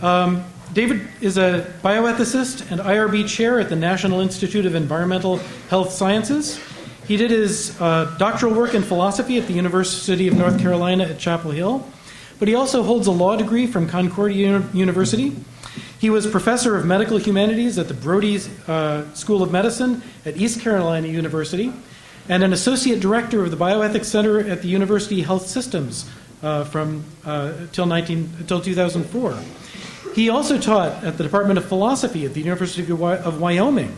David is a bioethicist and IRB chair at the National Institute of Environmental Health Sciences. He did his doctoral work in philosophy at the University of North Carolina at Chapel Hill, but he also holds a law degree from Concordia University. He was professor of medical humanities at the Brody School of Medicine at East Carolina University and an associate director of the Bioethics Center at the University Health Systems till 2004. He also taught at the Department of Philosophy at the University of Wyoming,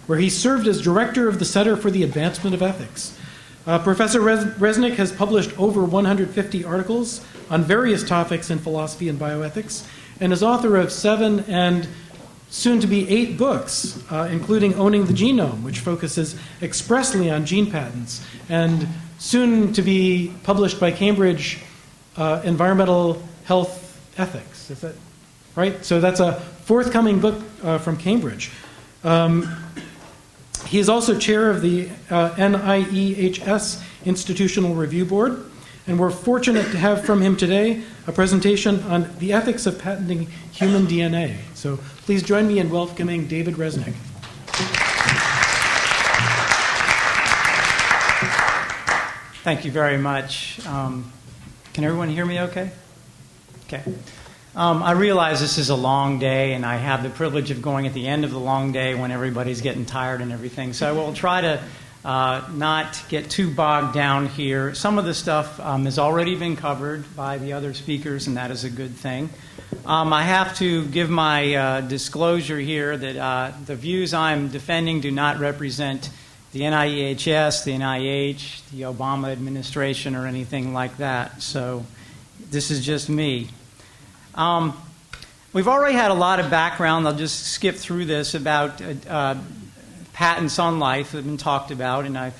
where he served as director of the Center for the Advancement of Ethics. Professor Resnick has published over 150 articles on various topics in philosophy and bioethics, and is author of 7 and soon to be 8 books, including Owning the Genome, which focuses expressly on gene patents, and soon to be published by Cambridge, Environmental Health Ethics. Is that right? So that's a forthcoming book from Cambridge. He is also chair of the NIEHS Institutional Review Board, and we're fortunate to have from him today a presentation on the ethics of patenting human DNA. So please join me in welcoming David Resnick. Thank you very much. Can everyone hear me okay? Okay. I realize this is a long day, and I have the privilege of going at the end of the long day when everybody's getting tired and everything. So I will try to not get too bogged down here. Some of the stuff has already been covered by the other speakers, and that is a good thing. I have to give my disclosure here that the views I'm defending do not represent the NIEHS, the NIH, the Obama administration, or anything like that. So this is just me. We've already had a lot of background. I'll just skip through this about patents on life that have been talked about, and I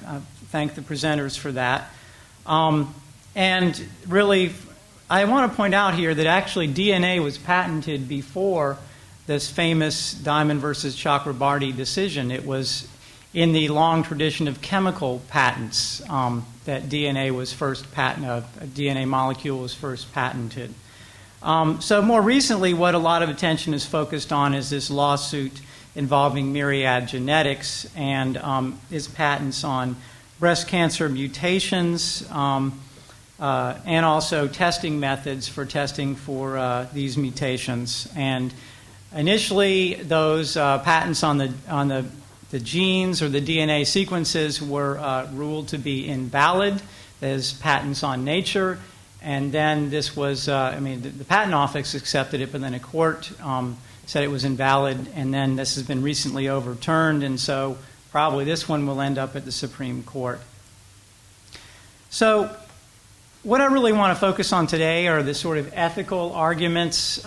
thank the presenters for that. And really, I want to point out here that actually DNA was patented before this famous Diamond versus Chakrabarty decision. It was in the long tradition of chemical patents that DNA was first patented, a DNA molecule was first patented. So more recently, what a lot of attention is focused on is this lawsuit involving Myriad Genetics and its patents on breast cancer mutations and also testing methods for testing for these mutations. And initially, those patents on the genes or the DNA sequences were ruled to be invalid as patents on nature. And then this was, the Patent Office accepted it, but then a court said it was invalid, and then this has been recently overturned, and so probably this one will end up at the Supreme Court. So what I really want to focus on today are the sort of ethical arguments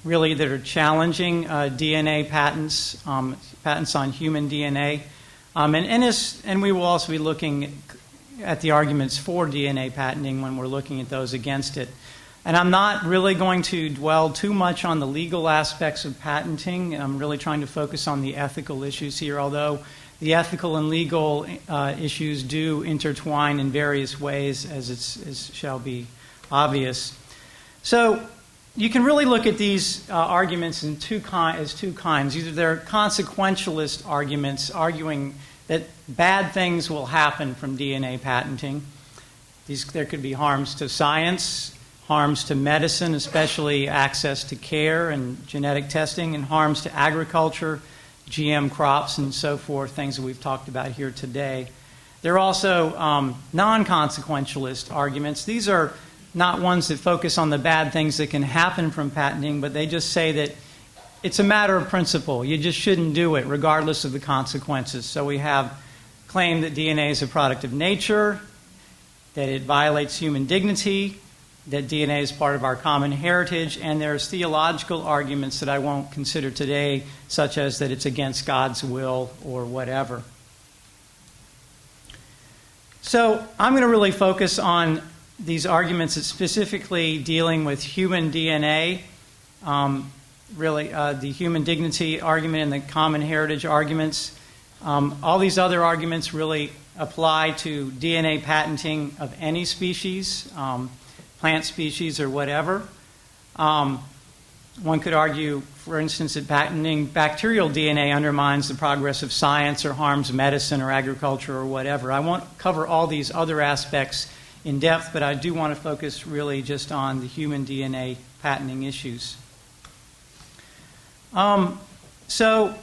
really that are challenging DNA patents, patents on human DNA. And we will also be looking at the arguments for DNA patenting when we're looking at those against it. And I'm not really going to dwell too much on the legal aspects of patenting. I'm really trying to focus on the ethical issues here, although the ethical and legal issues do intertwine in various ways, as shall be obvious. So you can really look at these arguments in as two kinds. Either they're consequentialist arguments arguing that bad things will happen from DNA patenting. There could be harms to science, harms to medicine, especially access to care and genetic testing, and harms to agriculture, GM crops, and so forth, things that we've talked about here today. There are also non-consequentialist arguments. These are not ones that focus on the bad things that can happen from patenting, but they just say that it's a matter of principle. You just shouldn't do it regardless of the consequences. So we have claimed that DNA is a product of nature, that it violates human dignity, that DNA is part of our common heritage, and there's theological arguments that I won't consider today, such as that it's against God's will or whatever. So I'm going to really focus on these arguments that specifically dealing with human DNA, the human dignity argument and the common heritage arguments. All these other arguments really apply to DNA patenting of any species, plant species or whatever. One could argue, for instance, that patenting bacterial DNA undermines the progress of science or harms medicine or agriculture or whatever. I won't cover all these other aspects in depth, but I do want to focus really just on the human DNA patenting issues. So,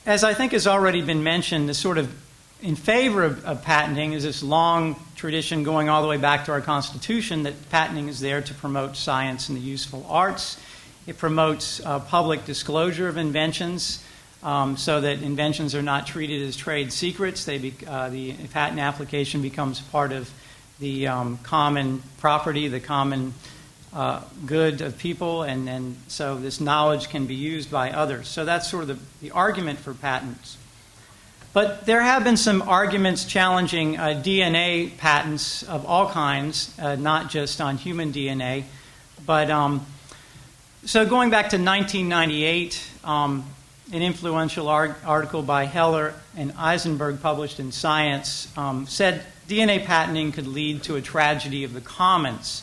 as I think has already been mentioned, the sort of in favor of patenting is this long tradition going all the way back to our Constitution that patenting is there to promote science and the useful arts. It promotes public disclosure of inventions so that inventions are not treated as trade secrets. The patent application becomes part of the common property, the common good of people, and so this knowledge can be used by others. So that's sort of the argument for patents. But there have been some arguments challenging DNA patents of all kinds, not just on human DNA. But so going back to 1998, an influential article by Heller and Eisenberg published in Science said DNA patenting could lead to a tragedy of the commons,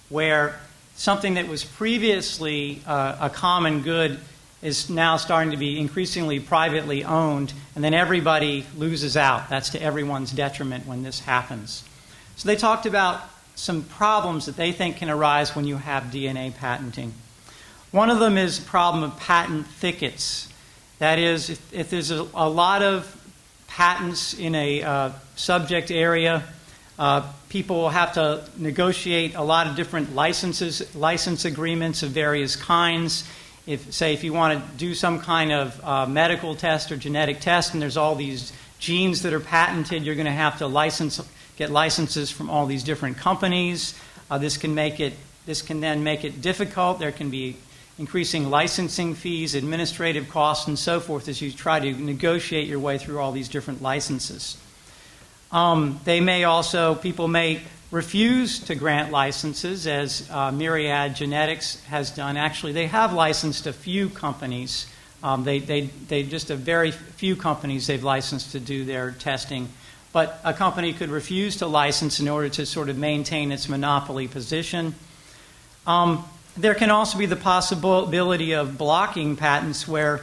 where something that was previously a common good is now starting to be increasingly privately owned, and then everybody loses out. That's to everyone's detriment when this happens. So they talked about some problems that they think can arise when you have DNA patenting. One of them is the problem of patent thickets. That is, if there's a lot of patents in a subject area, people will have to negotiate a lot of different license agreements of various kinds. If you want to do some kind of medical test or genetic test, and there's all these genes that are patented, you're going to have to get licenses from all these different companies. This can then make it difficult. There can be increasing licensing fees, administrative costs, and so forth as you try to negotiate your way through all these different licenses. People may refuse to grant licenses, as Myriad Genetics has done. Actually, they have licensed a few companies. Just a very few companies they've licensed to do their testing. But a company could refuse to license in order to sort of maintain its monopoly position. There can also be the possibility of blocking patents where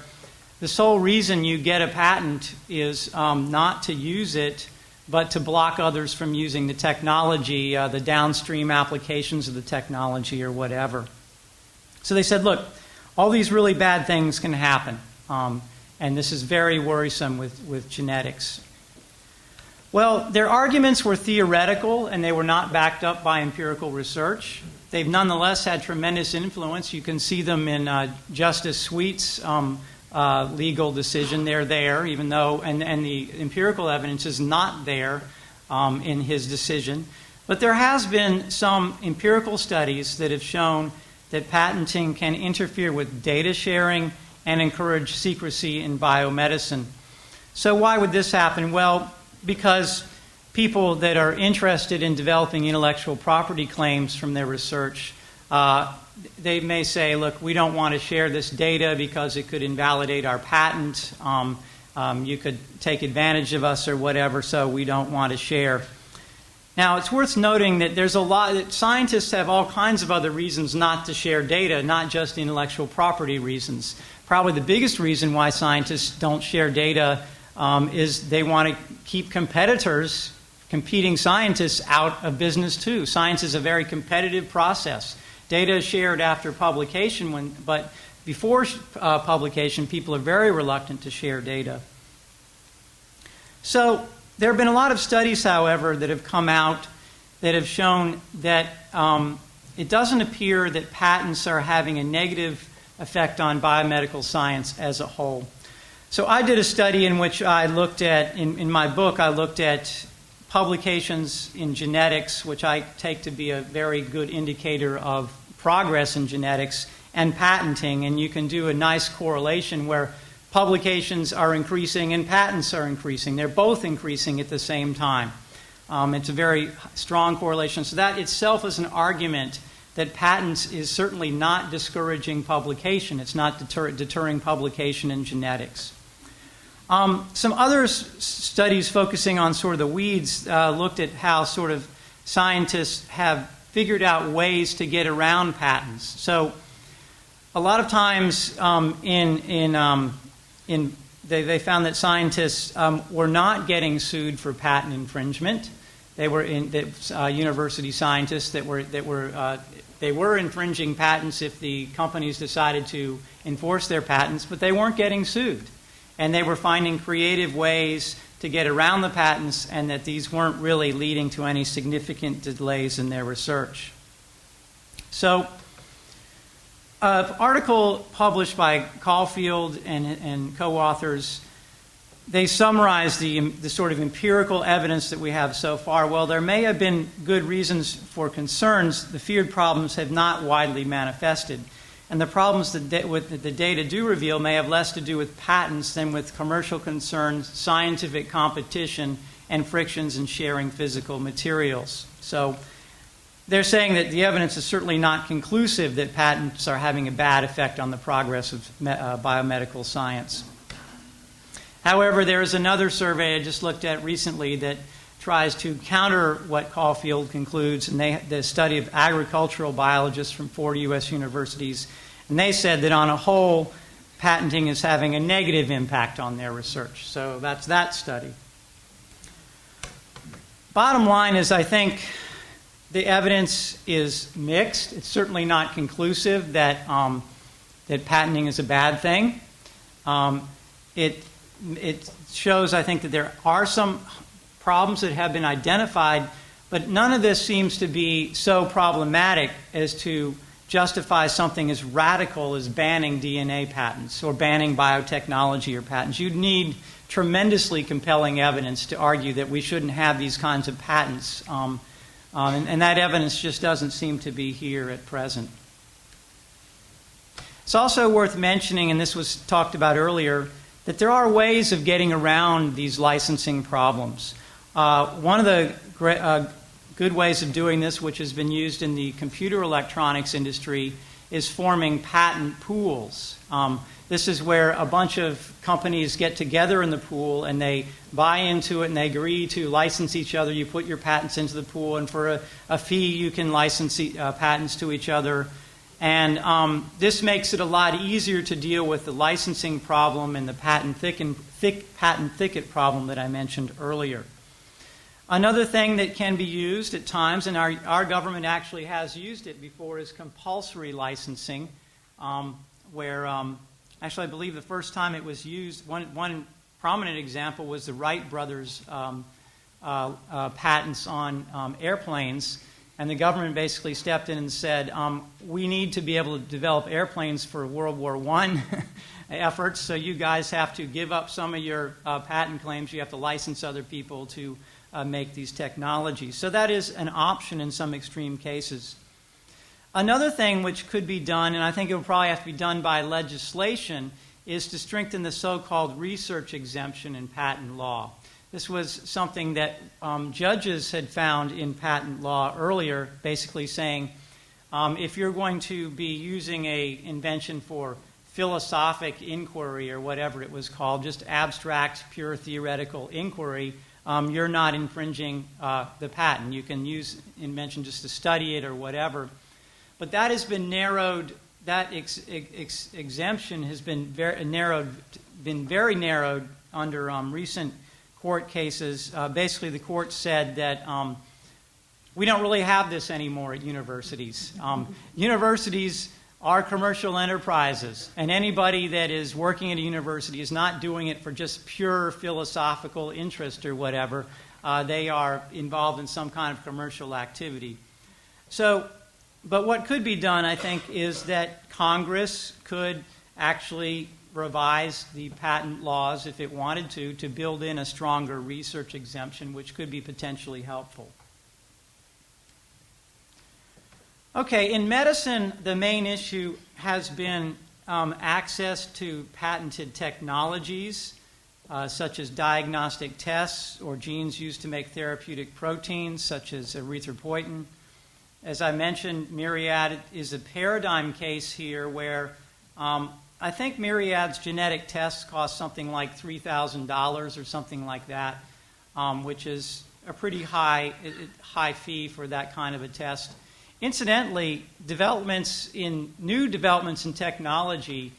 the sole reason you get a patent is not to use it, but to block others from using the technology, the downstream applications of the technology or whatever. So they said, look, all these really bad things can happen, and this is very worrisome with genetics. Well, their arguments were theoretical, and they were not backed up by empirical research. They've nonetheless had tremendous influence. You can see them in Justice Sweet's legal decision. They're there, even though, and the empirical evidence is not there in his decision. But there has been some empirical studies that have shown that patenting can interfere with data sharing and encourage secrecy in biomedicine. So why would this happen? Well, because people that are interested in developing intellectual property claims from their research, they may say, look, we don't want to share this data because it could invalidate our patent. You could take advantage of us or whatever, so we don't want to share. Now, it's worth noting that there's a lot that scientists have all kinds of other reasons not to share data, not just intellectual property reasons. Probably the biggest reason why scientists don't share data is they want to keep competing scientists out of business too. Science is a very competitive process. Data is shared after publication, but before publication, people are very reluctant to share data. So there have been a lot of studies, however, that have come out that have shown that it doesn't appear that patents are having a negative effect on biomedical science as a whole. So I did a study in which I looked at, in my book, I looked at publications in genetics, which I take to be a very good indicator of progress in genetics, and patenting, and you can do a nice correlation where publications are increasing and patents are increasing. They're both increasing at the same time. It's a very strong correlation. So that itself is an argument that patents is certainly not discouraging publication. It's not deterring publication in genetics. Some other studies focusing on sort of the weeds looked at how sort of scientists have figured out ways to get around patents. So a lot of times they found that scientists were not getting sued for patent infringement. They were university scientists that were infringing patents if the companies decided to enforce their patents, but they weren't getting sued. And they were finding creative ways to get around the patents, and that these weren't really leading to any significant delays in their research. So, an article published by Caulfield and co-authors, they summarize the sort of empirical evidence that we have so far. Well, there may have been good reasons for concerns. The feared problems have not widely manifested. And the problems that the data do reveal may have less to do with patents than with commercial concerns, scientific competition, and frictions in sharing physical materials. So they're saying that the evidence is certainly not conclusive that patents are having a bad effect on the progress of biomedical science. However, there is another survey I just looked at recently that tries to counter what Caulfield concludes, and the study of agricultural biologists from 4 U.S. universities, and they said that on a whole, patenting is having a negative impact on their research. So that's that study. Bottom line is, I think the evidence is mixed. It's certainly not conclusive that patenting is a bad thing. It shows, I think, that there are some problems that have been identified, but none of this seems to be so problematic as to justify something as radical as banning DNA patents or banning biotechnology or patents. You'd need tremendously compelling evidence to argue that we shouldn't have these kinds of patents, and that evidence just doesn't seem to be here at present. It's also worth mentioning, and this was talked about earlier, that there are ways of getting around these licensing problems. One of the good ways of doing this, which has been used in the computer electronics industry, is forming patent pools. This is where a bunch of companies get together in the pool and they buy into it and they agree to license each other. You put your patents into the pool, and for a fee you can license patents to each other. And this makes it a lot easier to deal with the licensing problem and the patent thicket problem that I mentioned earlier. Another thing that can be used at times, and our government actually has used it before, is compulsory licensing, where actually I believe the first time it was used, one prominent example was the Wright brothers' patents on airplanes. And the government basically stepped in and said, we need to be able to develop airplanes for World War I efforts, so you guys have to give up some of your patent claims. You have to license other people to make these technologies. So that is an option in some extreme cases. Another thing which could be done, and I think it will probably have to be done by legislation, is to strengthen the so-called research exemption in patent law. This was something that judges had found in patent law earlier, basically saying if you're going to be using an invention for philosophic inquiry or whatever it was called, just abstract, pure theoretical inquiry, you're not infringing the patent. You can use invention just to study it or whatever. But that has been narrowed, that exemption has been very narrowed under recent court cases. Basically, the court said that we don't really have this anymore at universities. Universities are commercial enterprises, and anybody that is working at a university is not doing it for just pure philosophical interest or whatever. They are involved in some kind of commercial activity. So, but what could be done, I think, is that Congress could actually revise the patent laws if it wanted to build in a stronger research exemption, which could be potentially helpful. Okay, in medicine, the main issue has been access to patented technologies, such as diagnostic tests or genes used to make therapeutic proteins, such as erythropoietin. As I mentioned, Myriad is a paradigm case here where I think Myriad's genetic tests cost something like $3,000 or something like that, which is a pretty high fee for that kind of a test. Incidentally, new developments in technology,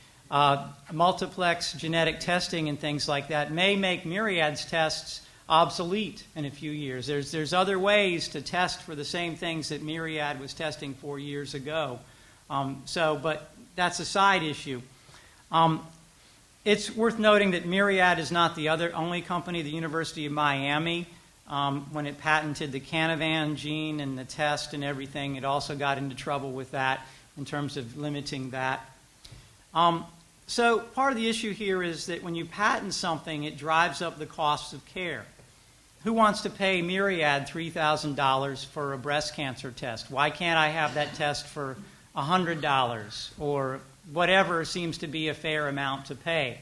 multiplex genetic testing and things like that, may make Myriad's tests obsolete in a few years. There's other ways to test for the same things that Myriad was testing 4 years ago. But that's a side issue. It's worth noting that Myriad is not the only company. The University of Miami, when it patented the Canavan gene and the test and everything, it also got into trouble with that in terms of limiting that. So part of the issue here is that when you patent something, it drives up the costs of care. Who wants to pay Myriad $3,000 for a breast cancer test? Why can't I have that test for $100 or whatever seems to be a fair amount to pay?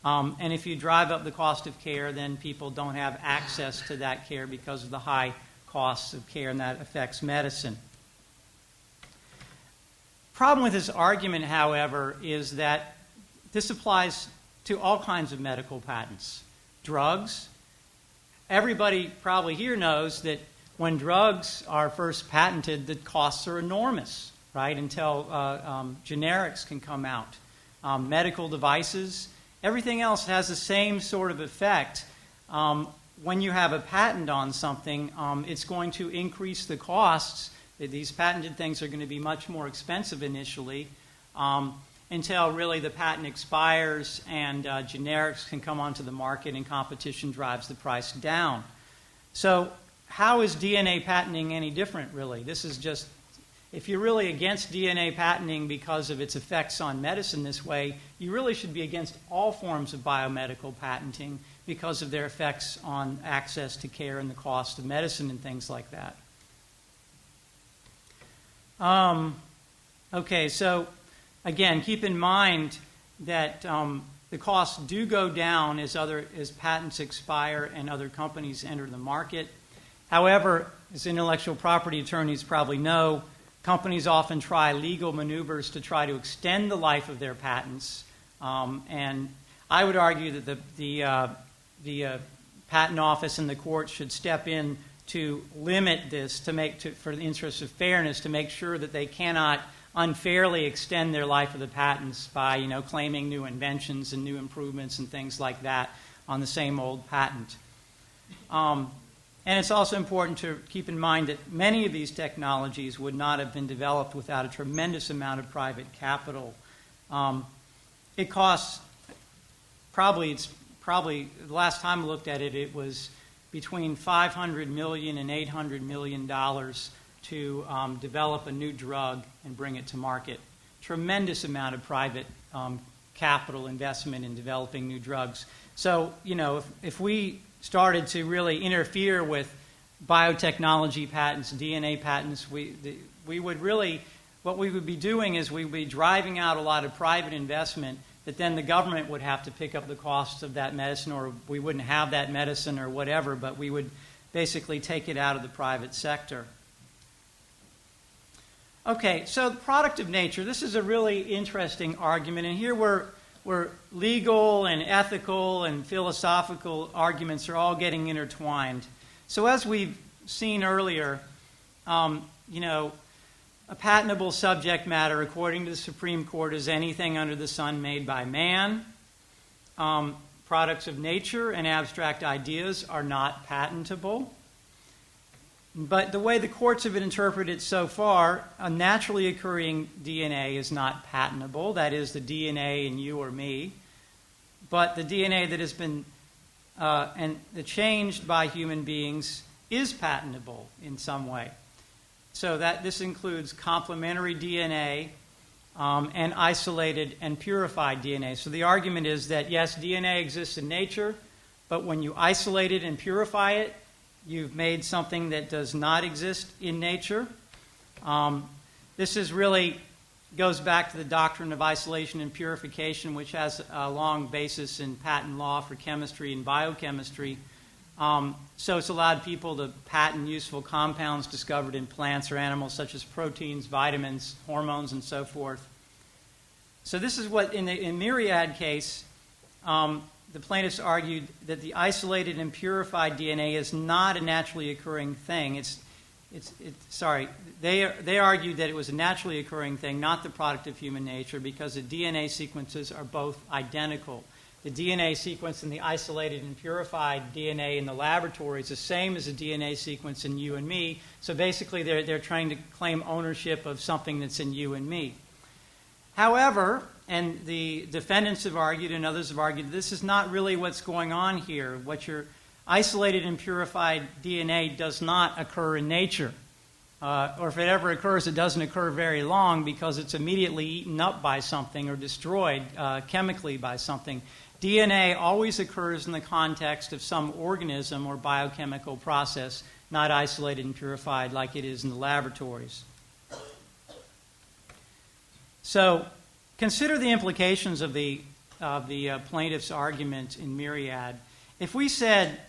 And if you drive up the cost of care, then people don't have access to that care because of the high costs of care, and that affects medicine. Problem with this argument, however, is that this applies to all kinds of medical patents. Drugs. Everybody probably here knows that when drugs are first patented, the costs are enormous, right, until generics can come out. Medical devices, everything else has the same sort of effect. When you have a patent on something, it's going to increase the costs. These patented things are going to be much more expensive initially until really the patent expires and generics can come onto the market and competition drives the price down. So how is DNA patenting any different, really? This is just, if you're really against DNA patenting because of its effects on medicine this way, you really should be against all forms of biomedical patenting because of their effects on access to care and the cost of medicine and things like that. Okay, so again, keep in mind that the costs do go down as patents expire and other companies enter the market. However, as intellectual property attorneys probably know, companies often try legal maneuvers to try to extend the life of their patents. And I would argue that the patent office and the courts should step in to limit this for the interest of fairness, to make sure that they cannot unfairly extend their life of the patents by, claiming new inventions and new improvements and things like that on the same old patent. And it's also important to keep in mind that many of these technologies would not have been developed without a tremendous amount of private capital. It costs it's probably the last time I looked at it, it was between $500 million and $800 million to develop a new drug and bring it to market. Tremendous amount of private capital investment in developing new drugs. So, if we started to really interfere with biotechnology patents, DNA patents, we would really, what we would be doing is we would be driving out a lot of private investment that then the government would have to pick up the costs of that medicine, or we wouldn't have that medicine or whatever, but we would basically take it out of the private sector. Okay, so the product of nature. This is a really interesting argument, and here where legal and ethical and philosophical arguments are all getting intertwined. So as we've seen earlier, a patentable subject matter, according to the Supreme Court, is anything under the sun made by man. Products of nature and abstract ideas are not patentable. But the way the courts have been interpreted so far, a naturally occurring DNA is not patentable. That is, the DNA in you or me. But the DNA that has been changed by human beings is patentable in some way. So that this includes complementary DNA and isolated and purified DNA. So the argument is that, yes, DNA exists in nature, but when you isolate it and purify it, you've made something that does not exist in nature. This is really goes back to the doctrine of isolation and purification, which has a long basis in patent law for chemistry and biochemistry. So it's allowed people to patent useful compounds discovered in plants or animals, such as proteins, vitamins, hormones, and so forth. So this is what, in the Myriad case, the plaintiffs argued that the isolated and purified DNA is not a naturally occurring thing. they argued that it was a naturally occurring thing, not the product of human nature, because the DNA sequences are both identical. The DNA sequence in the isolated and purified DNA in the laboratory is the same as the DNA sequence in you and me. So basically, they're trying to claim ownership of something that's in you and me. However, and the defendants have argued and others have argued, this is not really what's going on here. What your isolated and purified DNA does not occur in nature. Or if it ever occurs, it doesn't occur very long because it's immediately eaten up by something or destroyed chemically by something. DNA always occurs in the context of some organism or biochemical process, not isolated and purified like it is in the laboratories. So consider the implications of the plaintiff's argument in Myriad. If we said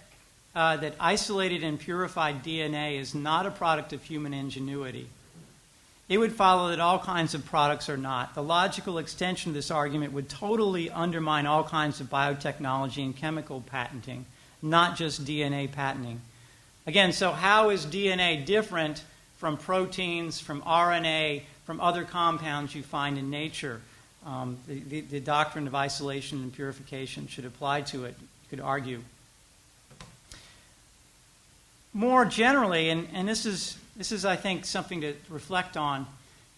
that isolated and purified DNA is not a product of human ingenuity, it would follow that all kinds of products are not. The logical extension of this argument would totally undermine all kinds of biotechnology and chemical patenting, not just DNA patenting. Again, so how is DNA different from proteins, from RNA, from other compounds you find in nature? The doctrine of isolation and purification should apply to it, you could argue. More generally, and this is, I think, something to reflect on,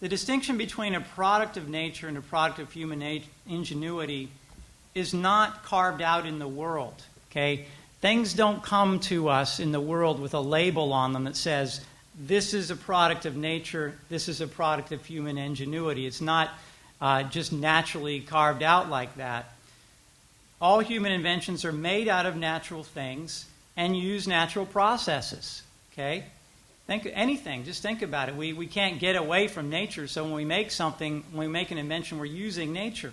the distinction between a product of nature and a product of human ingenuity is not carved out in the world. Okay? Things don't come to us in the world with a label on them that says, this is a product of nature, this is a product of human ingenuity. It's not just naturally carved out like that. All human inventions are made out of natural things and use natural processes. Okay? Just think about it. We can't get away from nature, so when we make something, when we make an invention, we're using nature.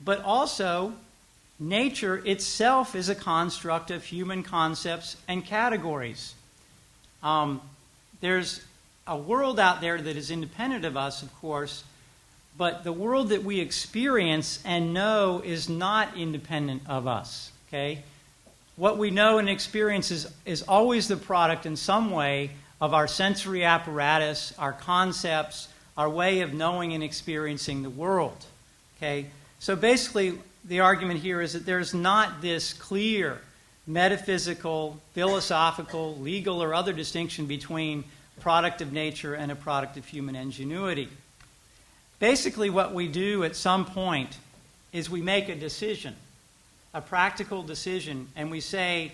But also, nature itself is a construct of human concepts and categories. There's a world out there that is independent of us, of course, but the world that we experience and know is not independent of us. Okay? What we know and experience is always the product in some way of our sensory apparatus, our concepts, our way of knowing and experiencing the world. Okay? So basically, the argument here is that there's not this clear metaphysical, philosophical, legal, or other distinction between product of nature and a product of human ingenuity. Basically, what we do at some point is we make a decision, a practical decision, and we say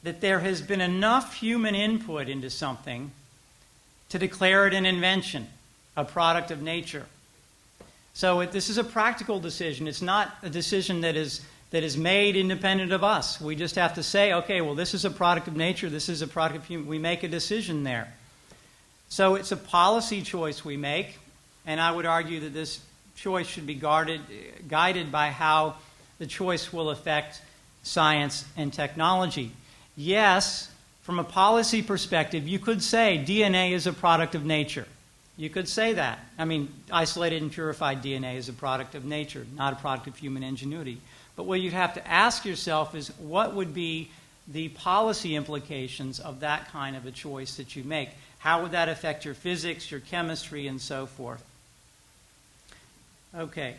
that there has been enough human input into something to declare it an invention, a product of nature. So this is a practical decision. It's not a decision that is made independent of us. We just have to say, okay, well, this is a product of nature, this is a product of human. We make a decision there. So it's a policy choice we make, and I would argue that this choice should be guided by how the choice will affect science and technology. Yes, from a policy perspective, you could say DNA is a product of nature. You could say that. I mean, isolated and purified DNA is a product of nature, not a product of human ingenuity. But what you'd have to ask yourself is, what would be the policy implications of that kind of a choice that you make? How would that affect your physics, your chemistry, and so forth? Okay.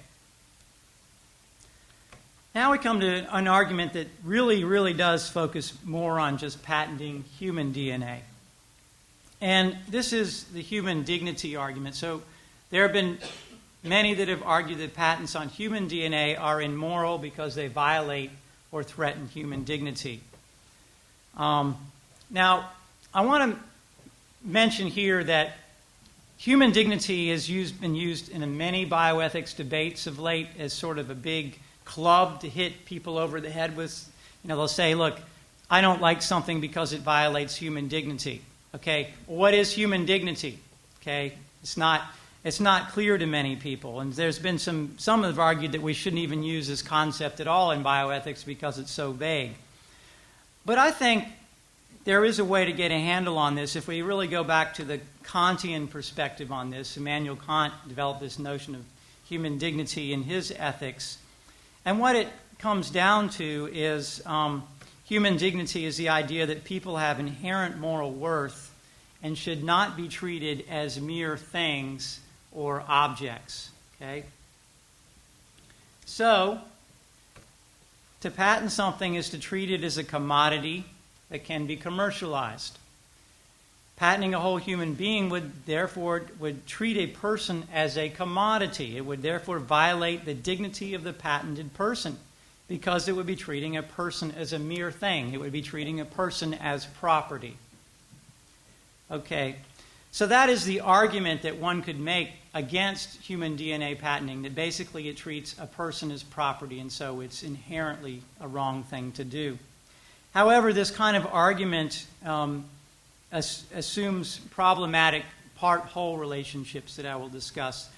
Now we come to an argument that really does focus more on just patenting human DNA. And this is the human dignity argument. So there have been many that have argued that patents on human DNA are immoral because they violate or threaten human dignity. Now, I want to mention here that human dignity has been used in many bioethics debates of late as sort of a big club to hit people over the head with. They'll say, look, I don't like something because it violates human dignity. Okay, what is human dignity? Okay, it's not clear to many people, and there's been some have argued that we shouldn't even use this concept at all in bioethics because it's so vague. But I think there is a way to get a handle on this if we really go back to the Kantian perspective on this. Immanuel Kant developed this notion of human dignity in his ethics, and what it comes down to is human dignity is the idea that people have inherent moral worth and should not be treated as mere things or objects. Okay? So, to patent something is to treat it as a commodity that can be commercialized. Patenting a whole human being would treat a person as a commodity. It would therefore violate the dignity of the patented person, because it would be treating a person as a mere thing. It would be treating a person as property. Okay, so that is the argument that one could make against human DNA patenting, that basically it treats a person as property, and so it's inherently a wrong thing to do. However, this kind of argument assumes problematic part-whole relationships that I will discuss.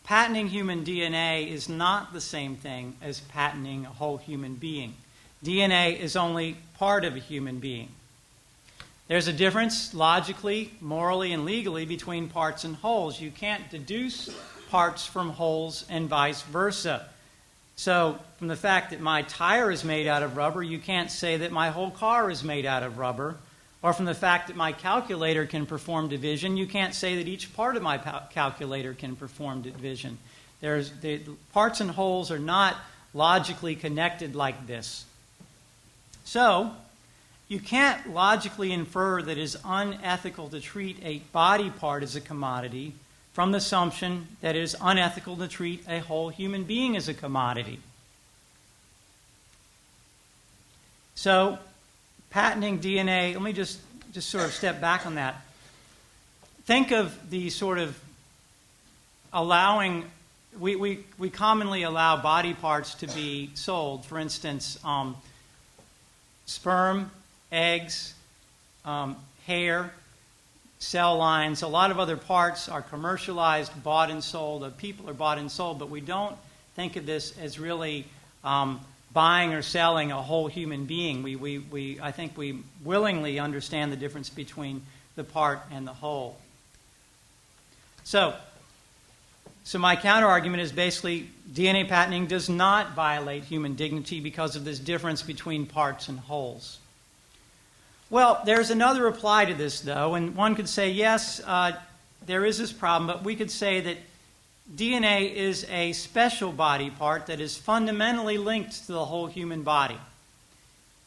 Patenting human DNA is not the same thing as patenting a whole human being. DNA is only part of a human being. There's a difference logically, morally, and legally between parts and wholes. You can't deduce parts from wholes and vice versa. So, from the fact that my tire is made out of rubber, you can't say that my whole car is made out of rubber. Or from the fact that my calculator can perform division, you can't say that each part of my calculator can perform division. The parts and wholes are not logically connected like this. So, you can't logically infer that it is unethical to treat a body part as a commodity from the assumption that it is unethical to treat a whole human being as a commodity. So, patenting DNA, let me just sort of step back on that. Think of the sort of allowing, we commonly allow body parts to be sold. For instance, sperm, eggs, hair, cell lines, a lot of other parts are commercialized, bought and sold. People are bought and sold, but we don't think of this as really buying or selling a whole human being. I think we willingly understand the difference between the part and the whole. So my counter-argument is basically DNA patenting does not violate human dignity because of this difference between parts and wholes. Well, there's another reply to this, though, and one could say, yes, there is this problem, but we could say that DNA is a special body part that is fundamentally linked to the whole human body.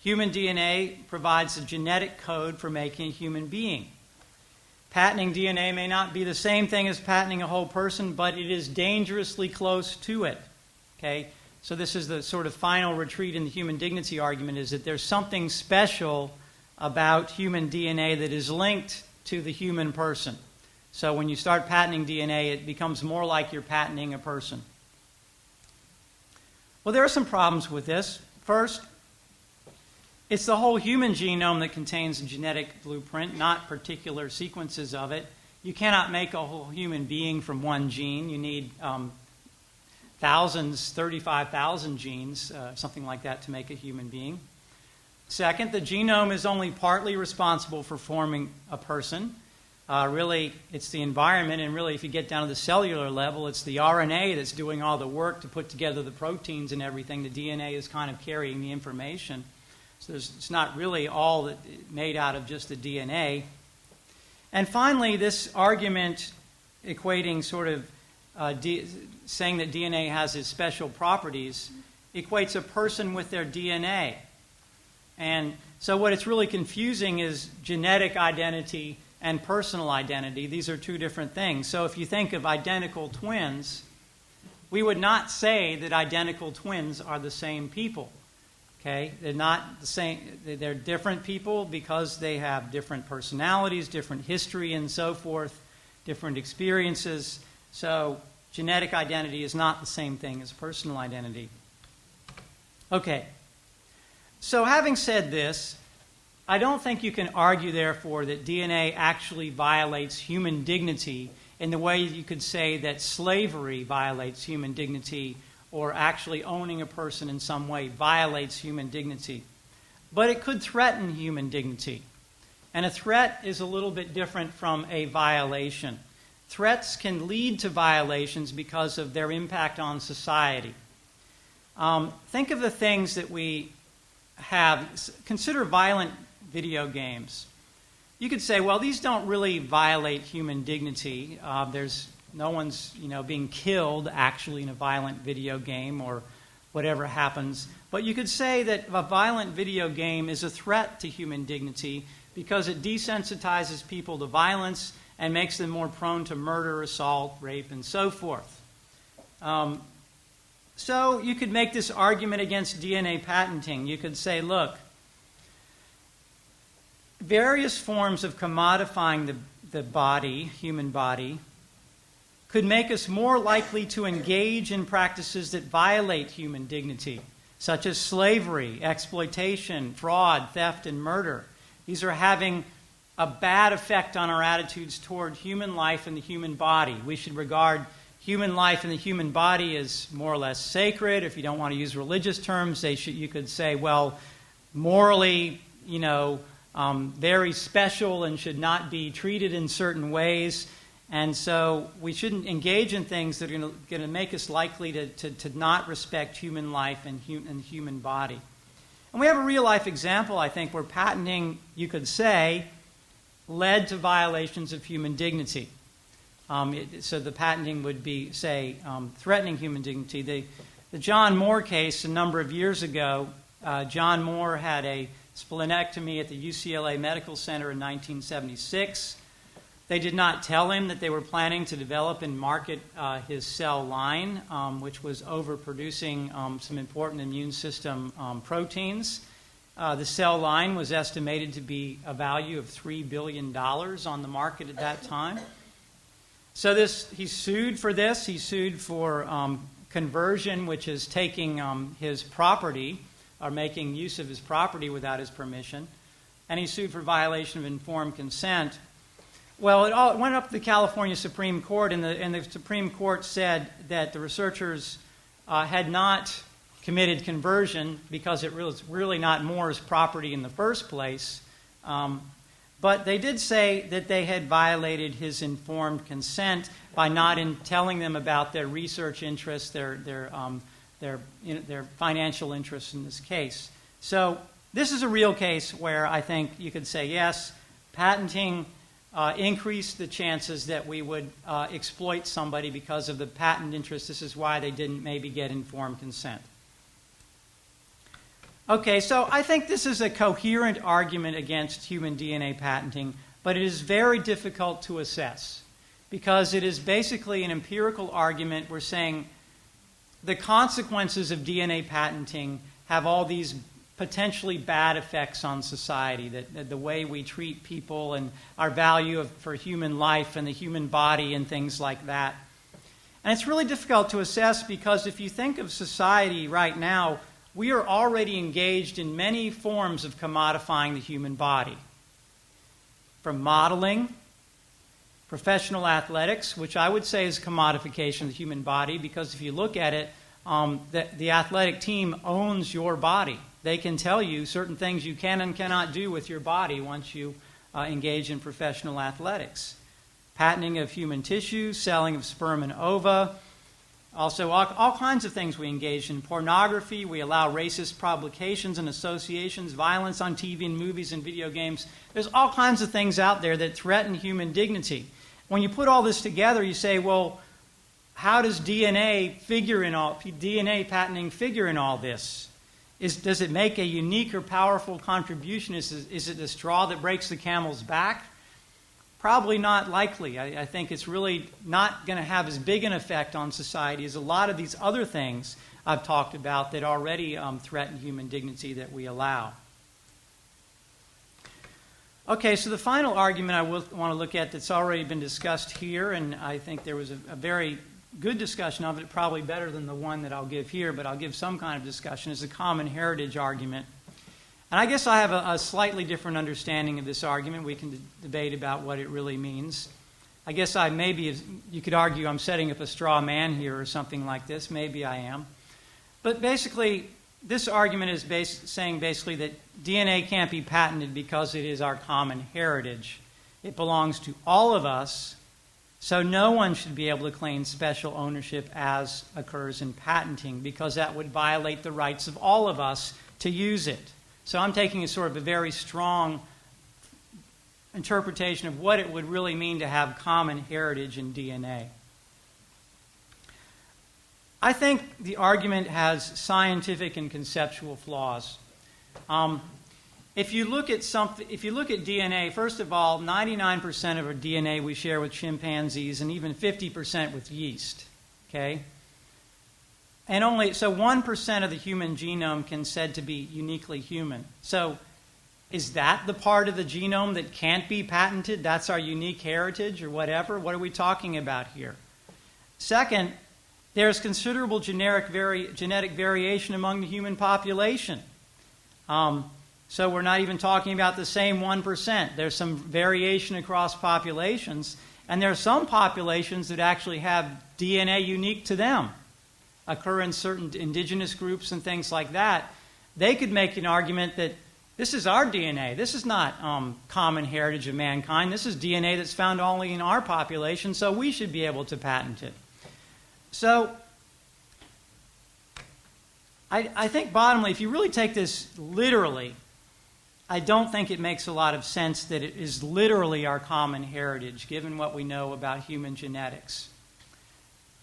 Human DNA provides a genetic code for making a human being. Patenting DNA may not be the same thing as patenting a whole person, but it is dangerously close to it. Okay? So this is the sort of final retreat in the human dignity argument, is that there's something special about human DNA that is linked to the human person. So when you start patenting DNA, it becomes more like you're patenting a person. Well, there are some problems with this. First, it's the whole human genome that contains a genetic blueprint, not particular sequences of it. You cannot make a whole human being from one gene. You need thousands, 35,000 genes, something like that, to make a human being. Second, the genome is only partly responsible for forming a person. Really, it's the environment, and really, if you get down to the cellular level, it's the RNA that's doing all the work to put together the proteins and everything. The DNA is kind of carrying the information. So it's not really all made out of just the DNA. And finally, this argument equating sort of saying that DNA has its special properties equates a person with their DNA. And so what it's really confusing is genetic identity and personal identity. These are two different things. So if you think of identical twins, we would not say that identical twins are the same people. Okay? They're not the same. They're different people because they have different personalities, different history, and so forth, different experiences. So genetic identity is not the same thing as personal identity. Okay. So having said this, I don't think you can argue, therefore, that DNA actually violates human dignity in the way you could say that slavery violates human dignity, or actually owning a person in some way violates human dignity. But it could threaten human dignity. And a threat is a little bit different from a violation. Threats can lead to violations because of their impact on society. Think of the things that we have. Consider violent video games. you could say, well, these don't really violate human dignity. There's no one's, being killed actually in a violent video game or whatever happens. But you could say that a violent video game is a threat to human dignity because it desensitizes people to violence and makes them more prone to murder, assault, rape, and so forth. So you could make this argument against DNA patenting. You could say, look, various forms of commodifying the body, human body, could make us more likely to engage in practices that violate human dignity, such as slavery, exploitation, fraud, theft, and murder. These are having a bad effect on our attitudes toward human life and the human body. We should regard human life and the human body as more or less sacred. If you don't want to use religious terms, you could say, well, morally, very special and should not be treated in certain ways. And so we shouldn't engage in things that are going to make us likely to not respect human life and the human body. And we have a real-life example, I think, where patenting, you could say, led to violations of human dignity. So the patenting would be, say, threatening human dignity. The John Moore case a number of years ago, John Moore had a splenectomy at the UCLA Medical Center in 1976. They did not tell him that they were planning to develop and market his cell line, which was overproducing some important immune system proteins. The cell line was estimated to be a value of $3 billion on the market at that time. So he sued for this. He sued for conversion, which is taking his property or making use of his property without his permission. And he sued for violation of informed consent. Well, it went up to the California Supreme Court, and the Supreme Court said that the researchers had not committed conversion because it was really not Moore's property in the first place. But they did say that they had violated his informed consent by not telling them about their research interests, their financial interests in this case. So this is a real case where I think you could say, yes, patenting increased the chances that we would exploit somebody because of the patent interest. This is why they didn't maybe get informed consent. Okay, so I think this is a coherent argument against human DNA patenting, but it is very difficult to assess because it is basically an empirical argument. We're saying the consequences of DNA patenting have all these potentially bad effects on society, that the way we treat people and our value for human life and the human body and things like that. And it's really difficult to assess because if you think of society right now, we are already engaged in many forms of commodifying the human body. From modeling, professional athletics, which I would say is commodification of the human body because if you look at it, the athletic team owns your body. They can tell you certain things you can and cannot do with your body once you engage in professional athletics. Patenting of human tissue, selling of sperm and ova. Also, all kinds of things we engage in. Pornography, we allow racist publications and associations, violence on TV and movies and video games. There's all kinds of things out there that threaten human dignity. When you put all this together, you say, well, how does DNA patenting figure in all this? Does it make a unique or powerful contribution? Is it the straw that breaks the camel's back? Probably not likely. I think it's really not going to have as big an effect on society as a lot of these other things I've talked about that already threaten human dignity that we allow. Okay, so the final argument I want to look at that's already been discussed here, and I think there was a very good discussion of it, probably better than the one that I'll give here, but I'll give some kind of discussion, is the common heritage argument. And I guess I have a slightly different understanding of this argument. We can debate about what it really means. I guess you could argue I'm setting up a straw man here or something like this. Maybe I am. But basically, this argument is saying basically that DNA can't be patented because it is our common heritage. It belongs to all of us, so no one should be able to claim special ownership as occurs in patenting because that would violate the rights of all of us to use it. So I'm taking a sort of a very strong interpretation of what it would really mean to have common heritage in DNA. I think the argument has scientific and conceptual flaws. If you look at DNA, first of all, 99% of our DNA we share with chimpanzees, and even 50% with yeast. Okay, and so 1% of the human genome can said to be uniquely human. So, is that the part of the genome that can't be patented? That's our unique heritage, or whatever. What are we talking about here? Second, there's considerable genetic variation among the human population. So we're not even talking about the same 1%. There's some variation across populations, and there are some populations that actually have DNA unique to them, occur in certain indigenous groups and things like that. They could make an argument that this is our DNA. This is not common heritage of mankind. This is DNA that's found only in our population, so we should be able to patent it. So I think bottomly, if you really take this literally, I don't think it makes a lot of sense that it is literally our common heritage, given what we know about human genetics.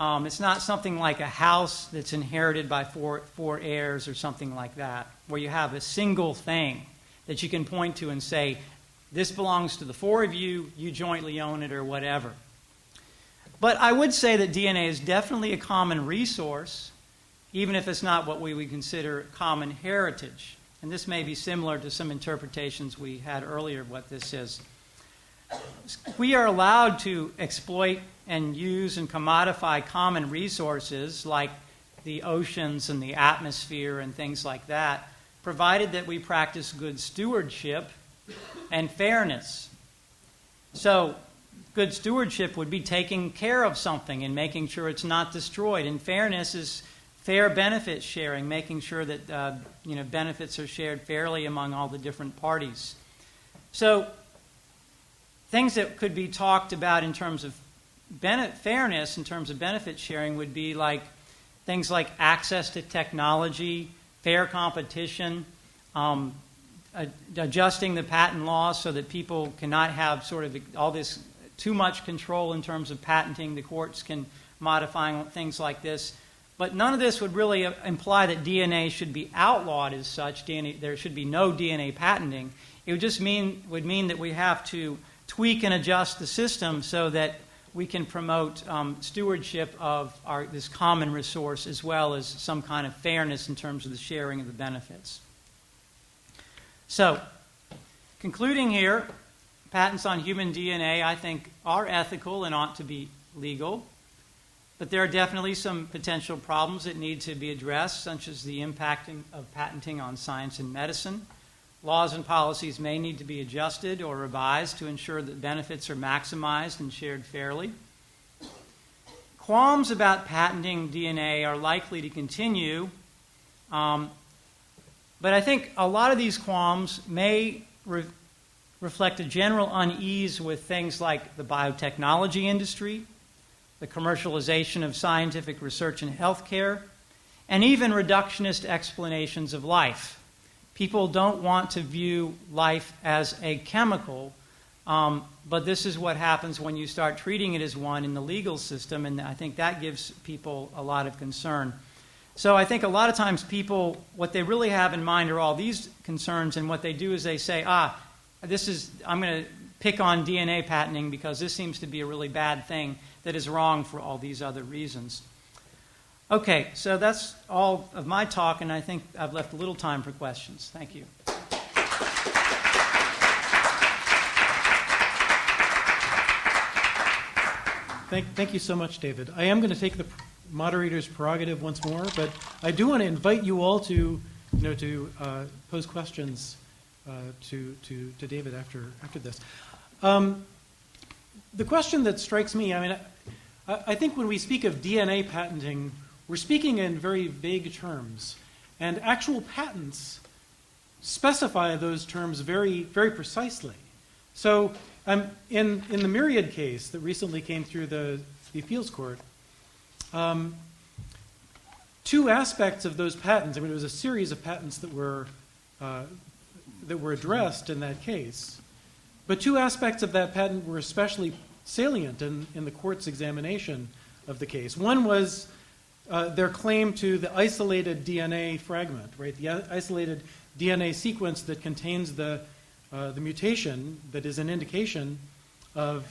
It's not something like a house that's inherited by four heirs or something like that, where you have a single thing that you can point to and say, this belongs to the four of you, you jointly own it, or whatever. But I would say that DNA is definitely a common resource, even if it's not what we would consider common heritage. And this may be similar to some interpretations we had earlier of what this is. We are allowed to exploit and use and commodify common resources like the oceans and the atmosphere and things like that, provided that we practice good stewardship and fairness. So, good stewardship would be taking care of something and making sure it's not destroyed. And fairness is fair benefit sharing, making sure that benefits are shared fairly among all the different parties. So, things that could be talked about in terms of fairness, in terms of benefit sharing, would be like things like access to technology, fair competition, adjusting the patent law so that people cannot have sort of all this too much control in terms of patenting. The courts can modify things like this. But none of this would really imply that DNA should be outlawed as such. There should be no DNA patenting. It would just mean that we have to tweak and adjust the system so that we can promote stewardship of this common resource, as well as some kind of fairness in terms of the sharing of the benefits. So, concluding here, patents on human DNA, I think, are ethical and ought to be legal. But there are definitely some potential problems that need to be addressed, such as the impact of patenting on science and medicine. Laws and policies may need to be adjusted or revised to ensure that benefits are maximized and shared fairly. Qualms about patenting DNA are likely to continue, but I think a lot of these qualms may reflect a general unease with things like the biotechnology industry, the commercialization of scientific research in healthcare, and even reductionist explanations of life. People don't want to view life as a chemical, but this is what happens when you start treating it as one in the legal system, and I think that gives people a lot of concern. So I think a lot of times people, what they really have in mind are all these concerns, and what they do is they say, I'm going to pick on DNA patenting because this seems to be a really bad thing that is wrong for all these other reasons. Okay, so that's all of my talk, and I think I've left a little time for questions. Thank you. Thank you so much, David. I am going to take the moderator's prerogative once more, but I do want to invite you all to pose questions to David after this. The question that strikes me, I think when we speak of DNA patenting, we're speaking in very vague terms, and actual patents specify those terms very, very precisely. So in the Myriad case that recently came through the appeals court, two aspects of those patents, it was a series of patents that were addressed in that case. But two aspects of that patent were especially salient in the court's examination of the case. One was their claim to the isolated DNA fragment, right? The isolated DNA sequence that contains the mutation that is an indication of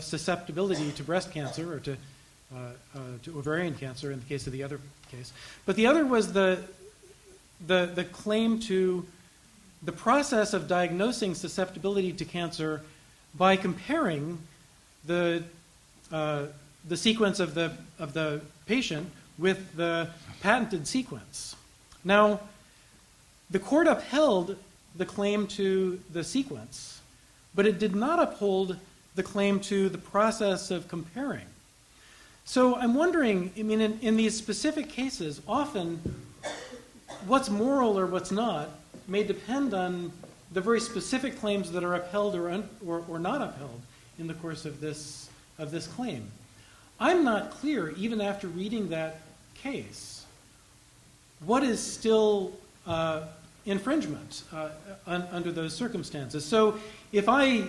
susceptibility to breast cancer or to ovarian cancer in the case of the other case. But the other was the claim to the process of diagnosing susceptibility to cancer by comparing the sequence of the patient with the patented sequence. Now, the court upheld the claim to the sequence, but it did not uphold the claim to the process of comparing. So I'm wondering, I mean, in these specific cases, often what's moral or what's not may depend on the very specific claims that are upheld or not upheld in the course of this claim. I'm not clear, even after reading that case, what is still infringement under those circumstances. So if I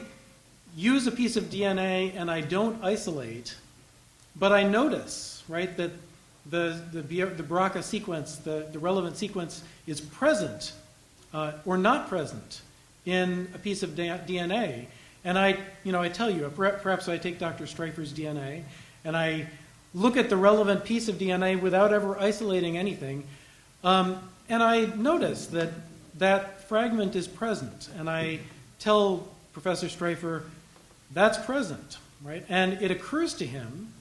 use a piece of DNA and I don't isolate, but I notice, right, that the BRCA sequence, the relevant sequence, is present or not present in a piece of DNA, and I tell you, perhaps I take Dr. Streifer's DNA, and I look at the relevant piece of DNA without ever isolating anything, and I notice that that fragment is present, and I tell Professor Streifer, that's present, right? And it occurs to him,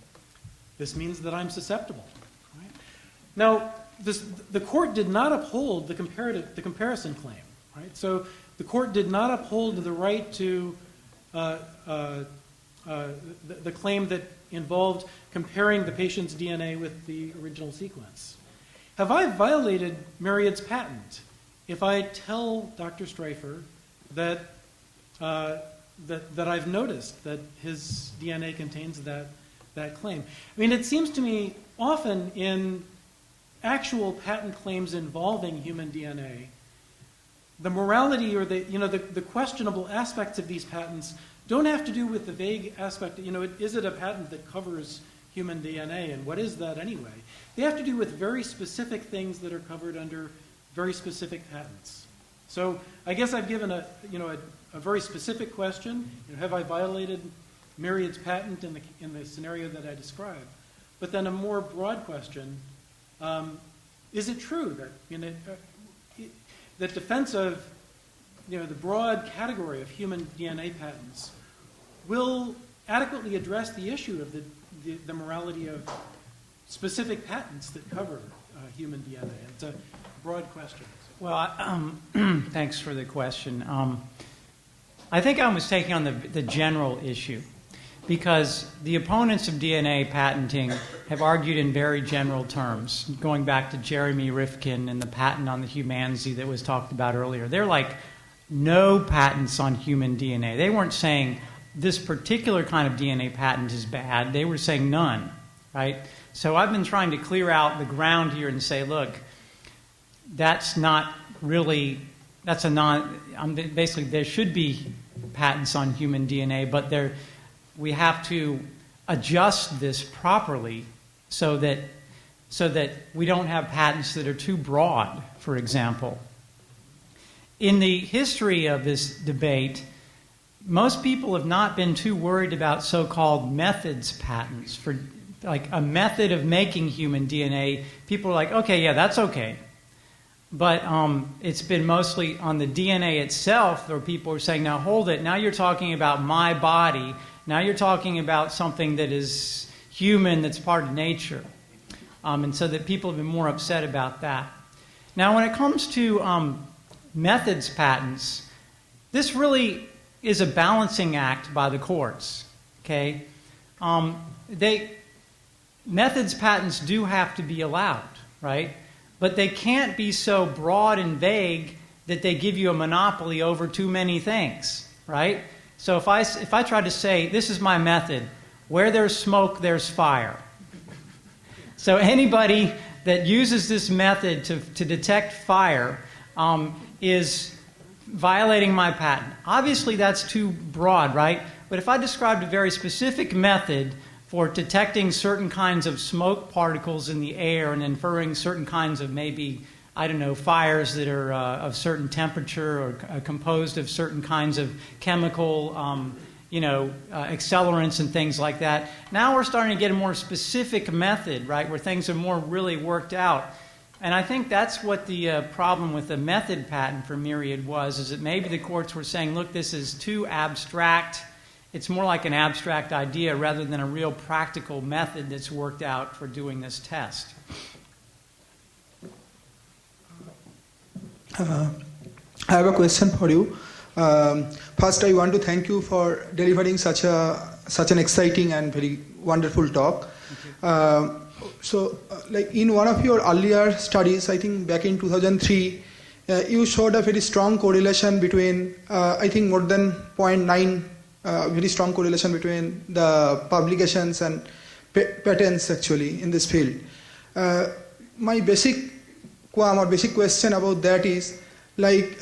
this means that I'm susceptible. Right? Now, the court did not uphold the comparison claim, right? So the court did not uphold the right to the claim that involved comparing the patient's DNA with the original sequence. Have I violated Myriad's patent if I tell Dr. Streifer that I've noticed that his DNA contains that claim? I mean, it seems to me often in actual patent claims involving human DNA, the morality or the questionable aspects of these patents don't have to do with the vague aspect. Is it a patent that covers human DNA, and what is that anyway? They have to do with very specific things that are covered under very specific patents. So I guess I've given a very specific question. Have I violated Myriad's patent in the scenario that I described? But then a more broad question: is it true that that defense of the broad category of human DNA patents will adequately address the issue of the morality of specific patents that cover human DNA? It's a broad question. Well, thanks for the question. I think I was taking on the general issue, because the opponents of DNA patenting have argued in very general terms, going back to Jeremy Rifkin and the patent on the humanity that was talked about earlier. They're like, no patents on human DNA. They weren't saying this particular kind of DNA patent is bad. They were saying none, right? So I've been trying to clear out the ground here and say, look, that's not really, basically there should be patents on human DNA, but we have to adjust this properly so that we don't have patents that are too broad, for example. In the history of this debate, most people have not been too worried about so-called methods patents. For like a method of making human DNA, people are like, okay, yeah, that's okay. But it's been mostly on the DNA itself where people are saying, now hold it, now you're talking about my body, now you're talking about something that is human, that's part of nature. And so that people have been more upset about that. Now when it comes to methods patents, this really is a balancing act by the courts. Okay, methods patents do have to be allowed, right? But they can't be so broad and vague that they give you a monopoly over too many things, right? So if I try to say, this is my method, where there's smoke, there's fire. So anybody that uses this method to detect fire is violating my patent. Obviously, that's too broad, right? But if I described a very specific method for detecting certain kinds of smoke particles in the air and inferring certain kinds of maybe, I don't know, fires that are of certain temperature or composed of certain kinds of chemical, accelerants and things like that. Now we're starting to get a more specific method, right, where things are more really worked out. And I think that's what the problem with the method patent for Myriad was, is that maybe the courts were saying, look, this is too abstract. It's more like an abstract idea rather than a real practical method that's worked out for doing this test. I have a question for you. First, I want to thank you for delivering such an exciting and very wonderful talk. Like in one of your earlier studies, I think back in 2003, you showed a very strong correlation between, I think more than 0.9, very strong correlation between the publications and patents actually in this field. My basic question about that is, like,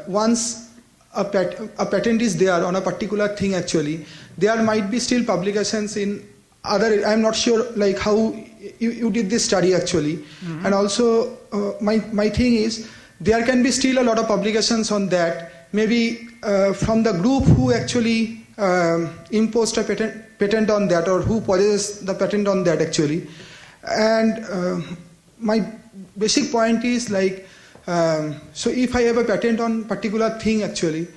once a patent is there on a particular thing actually, there might be still publications in other, I'm not sure like how you did this study actually. Mm-hmm. And also my thing is, there can be still a lot of publications on that, maybe from the group who actually imposed a patent on that, or who possesses the patent on that actually. And my basic point is like, so if I have a patent on particular thing actually,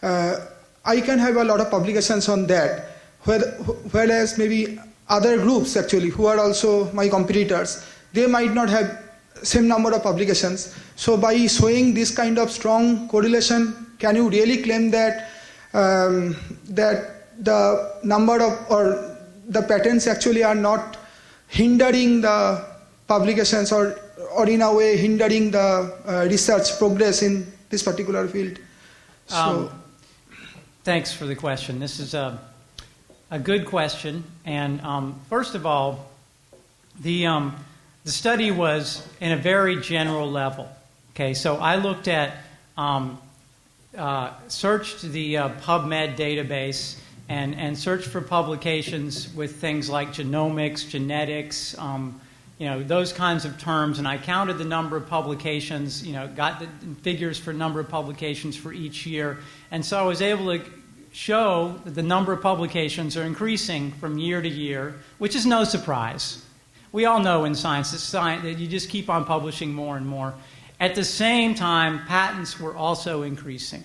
I can have a lot of publications on that, whereas maybe other groups actually who are also my competitors, they might not have same number of publications. So by showing this kind of strong correlation, can you really claim that that the number of or the patents actually are not hindering the publications, or in a way hindering the research progress in this particular field? So, thanks for the question. This is a good question. And first of all, the study was in a very general level. Okay, so I looked at, searched the PubMed database and searched for publications with things like genomics, genetics, those kinds of terms, and I counted the number of publications, got the figures for number of publications for each year, and so I was able to show that the number of publications are increasing from year to year, which is no surprise. We all know in science that you just keep on publishing more and more. At the same time, patents were also increasing.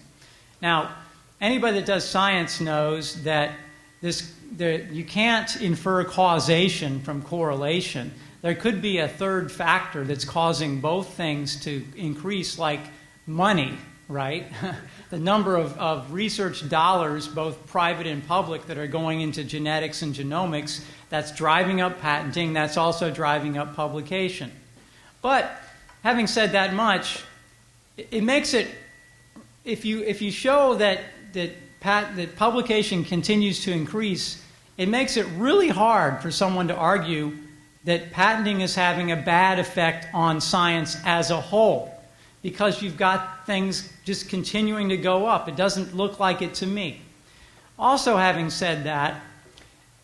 Now, anybody that does science knows that you can't infer causation from correlation. There could be a third factor that's causing both things to increase, like money, right? The number of research dollars, both private and public, that are going into genetics and genomics, that's driving up patenting, that's also driving up publication. But having said that much, it makes it, if you show that publication continues to increase, it makes it really hard for someone to argue that patenting is having a bad effect on science as a whole, because you've got things just continuing to go up. It doesn't look like it to me. Also, having said that,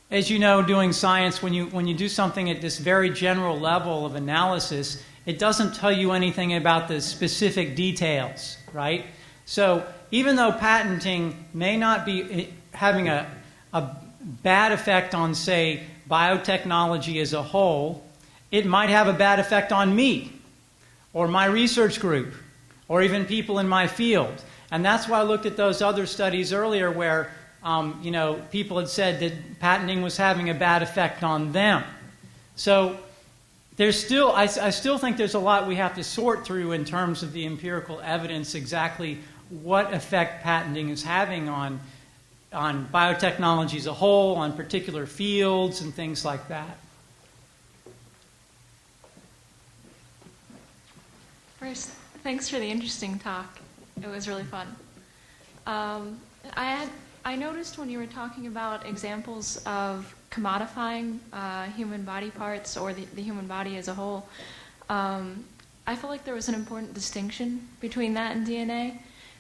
as you know, doing science, when you do something at this very general level of analysis, it doesn't tell you anything about the specific details, right? So even though patenting may not be having a bad effect on, say, biotechnology as a whole, it might have a bad effect on me, or my research group, or even people in my field. And that's why I looked at those other studies earlier where people had said that patenting was having a bad effect on them. So there's still, I still think there's a lot we have to sort through in terms of the empirical evidence, exactly what effect patenting is having on biotechnology as a whole, on particular fields and things like that. First, thanks for the interesting talk. It was really fun. I noticed when you were talking about examples of commodifying human body parts, or the human body as a whole, I felt like there was an important distinction between that and DNA.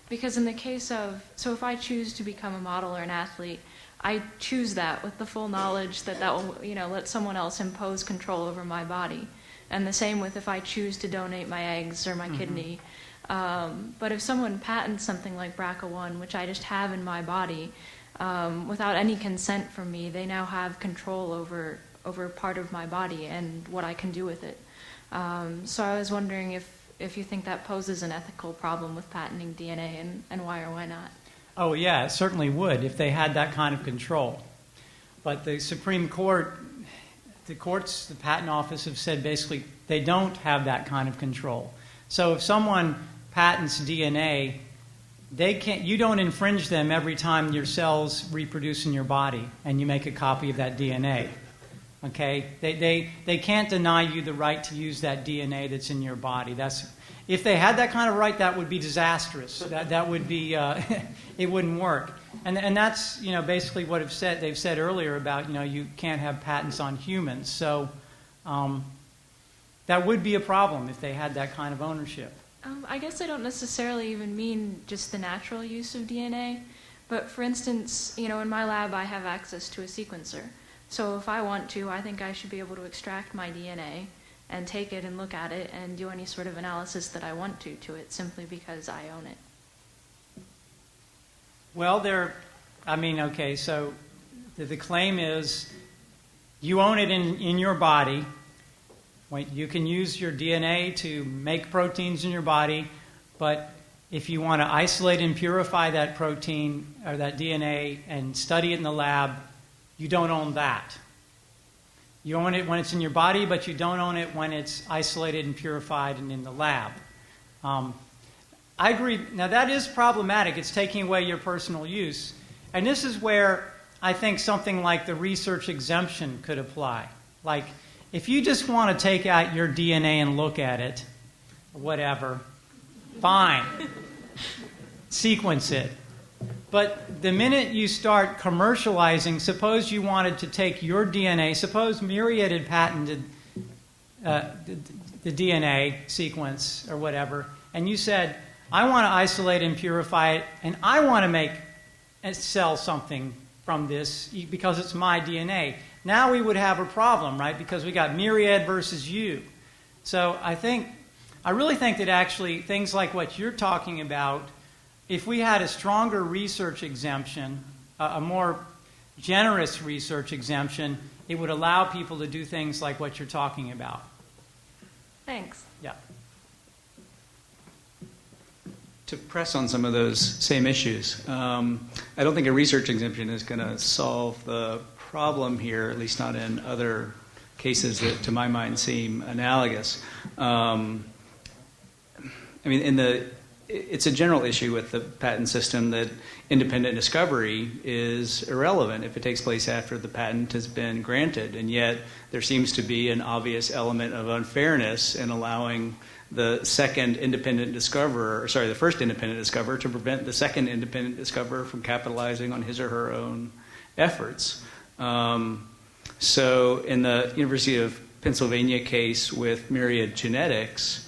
Because in the case of, so if I choose to become a model or an athlete, I choose that with the full knowledge that that will, let someone else impose control over my body. And the same with if I choose to donate my eggs or my kidney. But if someone patents something like BRCA1, which I just have in my body, without any consent from me, they now have control over part of my body and what I can do with it. So I was wondering if you think that poses an ethical problem with patenting DNA and why or why not. Oh, yeah, it certainly would if they had that kind of control. But the Supreme Court, the Patent Office have said basically they don't have that kind of control. So if someone patents DNA, you don't infringe them every time your cells reproduce in your body and you make a copy of that DNA. Okay? They can't deny you the right to use that DNA that's in your body. If they had that kind of right, that would be disastrous. That would be it wouldn't work. And that's basically what they've said earlier about you can't have patents on humans. So that would be a problem if they had that kind of ownership. I guess I don't necessarily even mean just the natural use of DNA, but for instance, in my lab I have access to a sequencer. So if I want to, I think I should be able to extract my DNA and take it and look at it and do any sort of analysis that I want to it simply because I own it. Well, so the claim is you own it in your body. You can use your DNA to make proteins in your body, but if you want to isolate and purify that protein or that DNA and study it in the lab, you don't own that. You own it when it's in your body, but you don't own it when it's isolated and purified and in the lab. I agree. Now, that is problematic. It's taking away your personal use. And this is where I think something like the research exemption could apply. Like, if you just want to take out your DNA and look at it, whatever, fine. Sequence it. But the minute you start commercializing, suppose you wanted to take your DNA, suppose Myriad had patented the DNA sequence or whatever, and you said, I want to isolate and purify it, and I want to make and sell something from this because it's my DNA. Now we would have a problem, right? Because we got Myriad versus you. So I really think that actually things like what you're talking about, if we had a stronger research exemption, a more generous research exemption, it would allow people to do things like what you're talking about. Thanks. Yeah. To press on some of those same issues, I don't think a research exemption is going to solve the problem here, at least not in other cases that, to my mind, seem analogous. It's a general issue with the patent system that independent discovery is irrelevant if it takes place after the patent has been granted, and yet there seems to be an obvious element of unfairness in allowing the first independent discoverer to prevent the second independent discoverer from capitalizing on his or her own efforts. So in the University of Pennsylvania case with Myriad Genetics,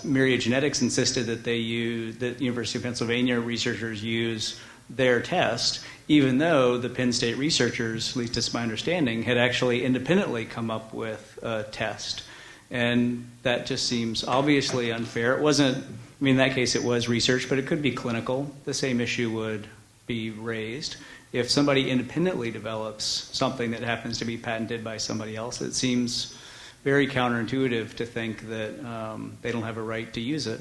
Myriad Genetics insisted that the University of Pennsylvania researchers use their test, even though the Penn State researchers, at least it's my understanding, had actually independently come up with a test. And that just seems obviously unfair. It wasn't, in that case it was research, but it could be clinical. The same issue would be raised. If somebody independently develops something that happens to be patented by somebody else, it seems very counterintuitive to think that they don't have a right to use it.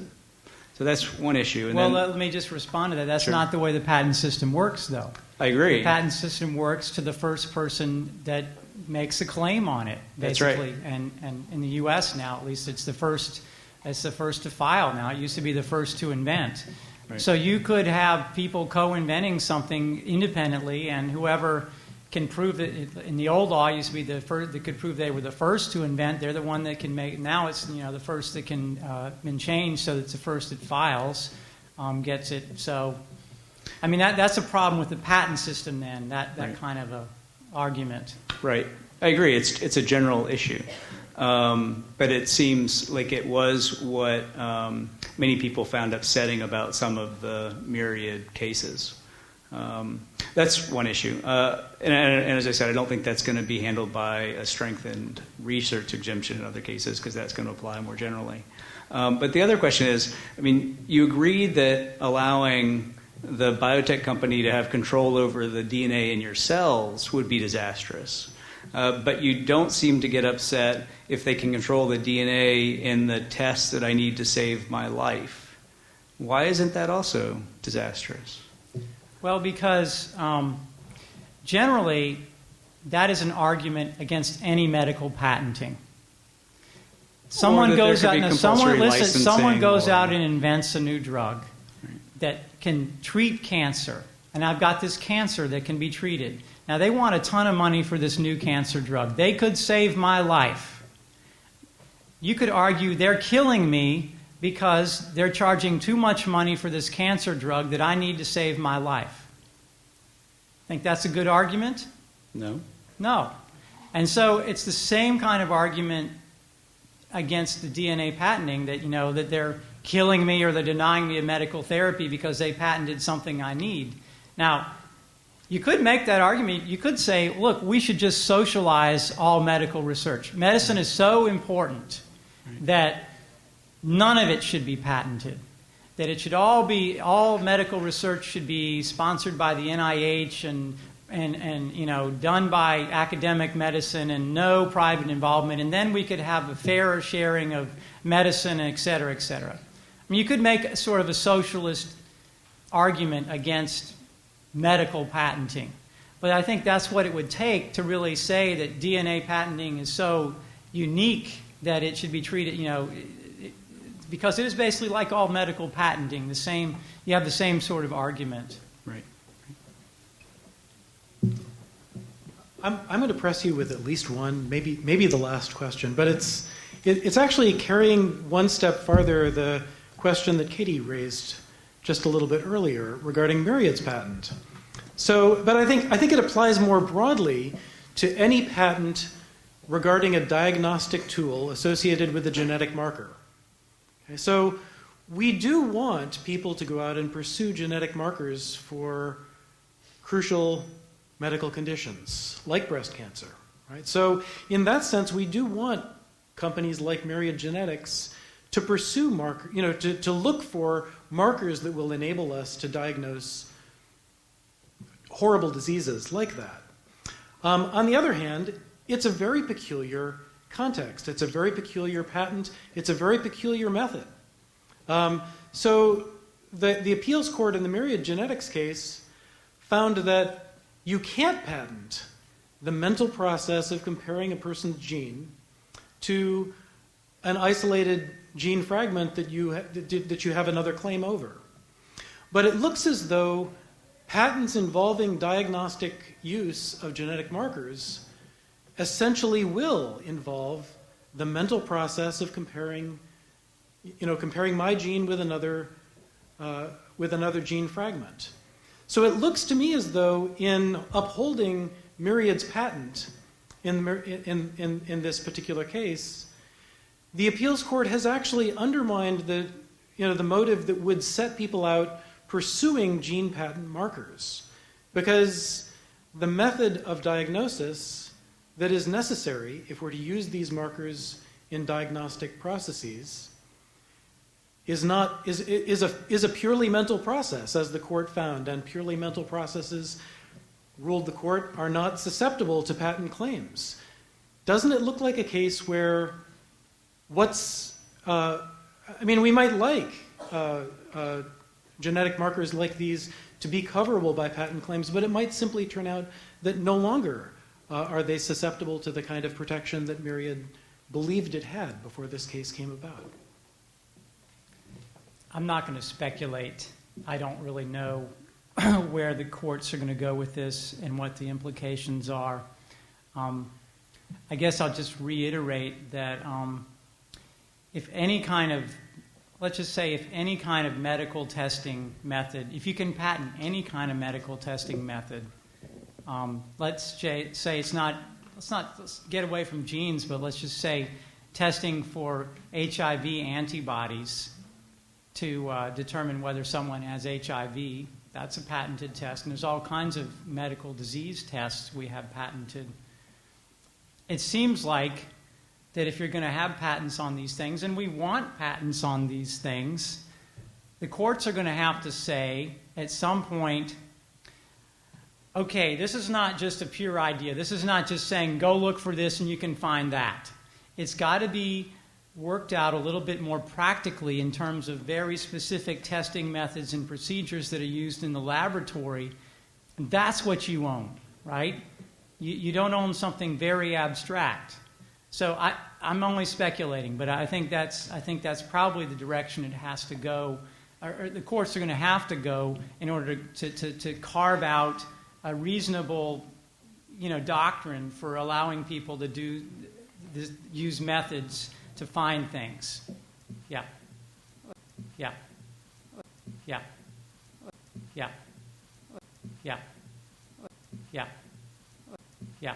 So that's one issue. And let me just respond to that. That's Sure. not the way the patent system works, though. I agree. The patent system works to the first person that makes a claim on it, basically. That's right. And in the U.S. now, at least, it's the first to file now. It used to be the first to invent. Right. So you could have people co-inventing something independently, and whoever can prove that in the old law used to be the first that could prove they were the first to invent. They're the one that can make. Now it's the first that can been changed, so it's the first that files gets it. So, that's a problem with the patent system. Then that Right. kind of a argument. Right. I agree. It's a general issue. But it seems like it was what many people found upsetting about some of the Myriad cases. That's one issue. And as I said, I don't think that's going to be handled by a strengthened research exemption in other cases, because that's going to apply more generally. But the other question is, I mean, you agree that allowing the biotech company to have control over the DNA in your cells would be disastrous. But you don't seem to get upset if they can control the DNA in the tests that I need to save my life. Why isn't that also disastrous? Well, because generally that is an argument against any medical patenting. Someone goes out and someone goes out and invents a new drug that can treat cancer, and I've got this cancer that can be treated. Now, they want a ton of money for this new cancer drug. They could save my life. You could argue they're killing me because they're charging too much money for this cancer drug that I need to save my life. Think that's a good argument? No. No. And so it's the same kind of argument against the DNA patenting, that, you know, that they're killing me or they're denying me a medical therapy because they patented something I need. Now, you could make that argument. You could say, look, we should just socialize all medical research. Medicine is so important that none of it should be patented. That it should all medical research should be sponsored by the NIH and you know, done by academic medicine and no private involvement, and then we could have a fairer sharing of medicine, et cetera, et cetera. I mean, you could make sort of a socialist argument against medical patenting. But I think that's what it would take to really say that DNA patenting is so unique that it should be treated, you know, because it is basically like all medical patenting, you have the same sort of argument. Right. I'm going to press you with at least one, maybe the last question, but it's actually carrying one step farther the question that Katie raised just a little bit earlier regarding Myriad's patent. So, but I think it applies more broadly to any patent regarding a diagnostic tool associated with a genetic marker. Okay, so we do want people to go out and pursue genetic markers for crucial medical conditions like breast cancer, right? So in that sense, we do want companies like Myriad Genetics to pursue to look for markers that will enable us to diagnose horrible diseases like that. On the other hand, it's a very peculiar context. It's a very peculiar patent. It's a very peculiar method. So the appeals court in the Myriad Genetics case found that you can't patent the mental process of comparing a person's gene to an isolated gene fragment that you have another claim over. But it looks as though patents involving diagnostic use of genetic markers essentially will involve the mental process of comparing my gene with another gene fragment. So it looks to me as though in upholding Myriad's patent in this particular case, the appeals court has actually undermined the motive that would set people out pursuing gene patent markers, because the method of diagnosis that is necessary if we're to use these markers in diagnostic processes is a purely mental process, as the court found, and purely mental processes, ruled the court, are not susceptible to patent claims. Doesn't it look like a case where we might like genetic markers like these to be coverable by patent claims, but it might simply turn out that no longer are they susceptible to the kind of protection that Myriad believed it had before this case came about. I'm not going to speculate. I don't really know where the courts are going to go with this and what the implications are. I guess I'll just reiterate that if any kind of medical testing method, if you can patent any kind of medical testing method, let's say it's not let's get away from genes, but let's just say testing for HIV antibodies to determine whether someone has HIV. That's a patented test, and there's all kinds of medical disease tests we have patented. It seems like that if you're going to have patents on these things, and we want patents on these things, the courts are going to have to say at some point, okay, this is not just a pure idea. This is not just saying, go look for this and you can find that. It's got to be worked out a little bit more practically in terms of very specific testing methods and procedures that are used in the laboratory. And that's what you own, right? You don't own something very abstract. So I'm only speculating, but I think that's probably the direction it has to go, or the courts are going to have to go in order to carve out a reasonable, doctrine for allowing people to use methods to find things. Yeah. Yeah. Yeah. Yeah. Yeah. Yeah. Yeah.